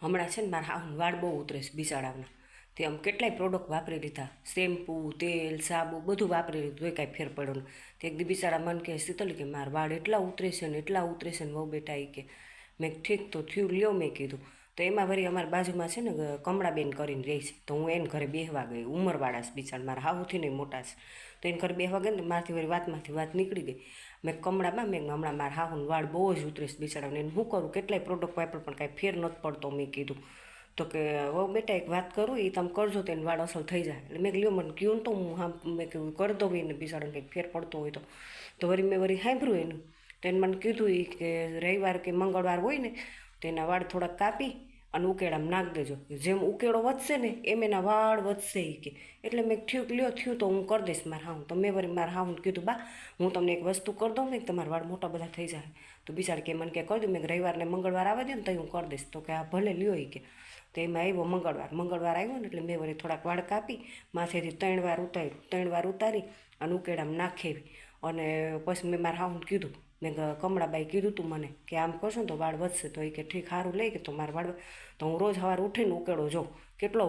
હમણાં છે ને મારા હાહુન વાળ બહુ ઉતરે છે બિચારાના. તે આમ કેટલાય પ્રોડક્ટ વાપરી લીધા, શેમ્પૂ, તેલ, સાબુ બધું વાપરી લીધું, તોય કાંઈ ફેર પડ્યો ને. તે એક દી બિચારા મન કહે, શીતલ કે મારા વાળ એટલા ઉતરે છે ને એટલા ઉતરે છે ને બહુ બેટા એ કે. મેં ઠીક તો થયું, લ્યો મેં કીધું. તો એમાં વળી અમારી બાજુમાં છે ને કમળાબેન કરીને રહી છે, તો હું એને ઘરે બેહવા ગઈ. ઉંમરવાળા છે બિચારા, મારા હાહુથી નહીં મોટા છે. તો એને ઘરે બેહવા ગઈ ને મારાથી વળી વાતમાંથી વાત નીકળી ગઈ. મેં કમળામાં મેં હમણાં મારા હાહુન વાળ બહુ જ ઉતરે છે બિચારાને, એને શું કરું, કેટલાય પ્રોડક્ટ વાપર પણ કાંઈ ફેર નથી પડતો. મેં કીધું તો કે હો બેટા એક વાત કરું, એ તમે કરજો તો એને વાળ અસલ થઈ જાય. એટલે મેં લ્યો મને કહ્યું તો હું હા મેં કીધું કરી દઉં એને બિચારાને કંઈક ફેર પડતો હોય તો વળી મેં વળી સાંભળ્યું એનું. તો એને મને કીધું એ કે રવિવાર કે મંગળવાર હોય ને તો એના વાળ થોડાક કાપી અને ઉકેળામાં નાખી દેજો, જેમ ઉકેળો વધશે ને એમ એના વાળ વધશે એ કે. એટલે મેં થયું લ્યો થયું તો હું કરી દઈશ મારા હાહુન. તો મેં વળી મારા હાહુન કીધું, બા હું તમને એક વસ્તુ કરી દઉં ને તમારા વાળ મોટા બધા થઈ જાય. તો બિચાર કે મને કે કરી દઉં. મેં રવિવારને મંગળવાર આવે દે ને તો હું કરી દઈશ. તો કે આ ભલે લ્યો એ કે. તો એમાં આવ્યો મંગળવાર આવ્યો ને એટલે મેં વળી થોડાક વાળ કાપી માથેથી 3 વાર ઉતાર્યું, 3 વાર ઉતારી અને ઉકેળામાં નાખેવી. અને પછી મેં મારા હાહુન કીધું, મેં કમળાબાઈ કીધું તું મને કે આમ કરશો ને તો વાળ વધશે. તો એ કે ઠીક સારું લઈ કે તો મારા વાળ. તો હું રોજ સવારે ઉઠીને ઉકેળો જોઉં કેટલો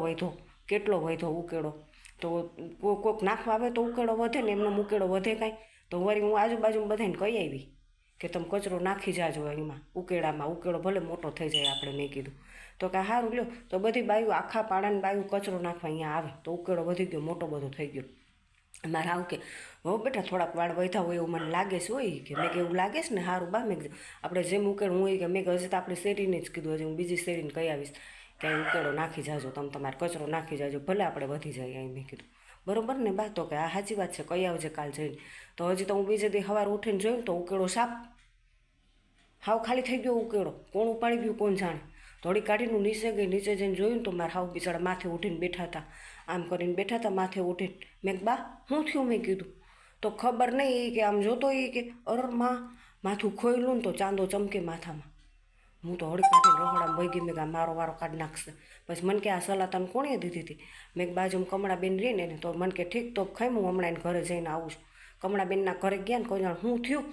વધો ઉકેળો. તો કોઈક નાખવા આવે તો ઉકેળો વધે ને, એમનો ઉકેળો વધે કાંઈ. તો વળી હું આજુબાજુમાં બધાને કહી આવી કે તમે કચરો નાખી જાજો એમાં ઉકેળામાં, ઉકેળો ભલે મોટો થઈ જાય આપણે. મેં કીધું તો કાંઈ સારું લ્યો. તો બધી બાયું આખા પાડાની બાયું કચરો નાખવા અહીંયા આવે તો ઉકેળો વધી ગયો, મોટો બધો થઈ ગયો. મારે આવું કે હો બેટા થોડાક વાળ વધ્યા હોય એવું મને લાગે છે હોય કે. મેં કે એવું લાગે છે ને, સારું બા મેં કીધું આપણે જેમ ઉકેળ હું એ કે મેં હજી તો આપણે શેરીને જ કીધું, હજી હું બીજી શેરીને કહી આવીશ કે ઉકેળો નાખી જાજો, તમે તમારે કચરો નાખી જાજો, ભલે આપણે વધી જાય અહીં. મેં કીધું બરોબર ને બા. તો કે આ સાચી વાત છે, કહી આવજે કાલ જઈને. તો હજી તો હું બીજે દી સવારે ઉઠીને જોયું તો ઉકેળો સાપ હાવ ખાલી થઈ ગયો ઉકેળો, કોણ ઉપાડી ગયું કોણ જાણે. થોડી કાઢીને નીચે ગઈ, નીચે જઈને જોયું તો મારા હાવ બિચારા માથે ઉઠીને બેઠા હતા, આમ કરીને બેઠા હતા માથે ઉઠીને. મેં બા શું થયું મેં કીધું. તો ખબર નહીં એ કે આમ જોતો એ કે અરર માં માથું ખોયલું ને તો ચાંદો ચમકે માથામાં. હું તો હળી કાઢીને રહોડામાં વહી ગઈ. મેં કે મારો વારો કાઢી નાખશે. પછી મને કે આ સલાહ તને કોણે દીધી હતી. મેં બાજુમાં કમળાબેન રહીને ને તો મને કે ઠીક તો ખાઈ હું હમણાં એને ઘરે જઈને આવું છું. કમળાબેનના ઘરે ગયા ને કોઈ જાણ શું થયું.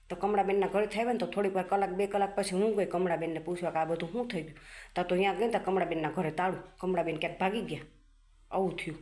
તો કમળાબેનના ઘરે થયા ને તો થોડીક વાર કલાક 2 કલાક પછી હું ગઈ કમળાબેનને પૂછવા કે આ બધું શું થઈ ગયું. તો અહીંયા ગઈ ત્યાં કમળાબેનના ઘરે તાળું, કમળાબેન ક્યાંક ભાગી ગયા, આવું થયું.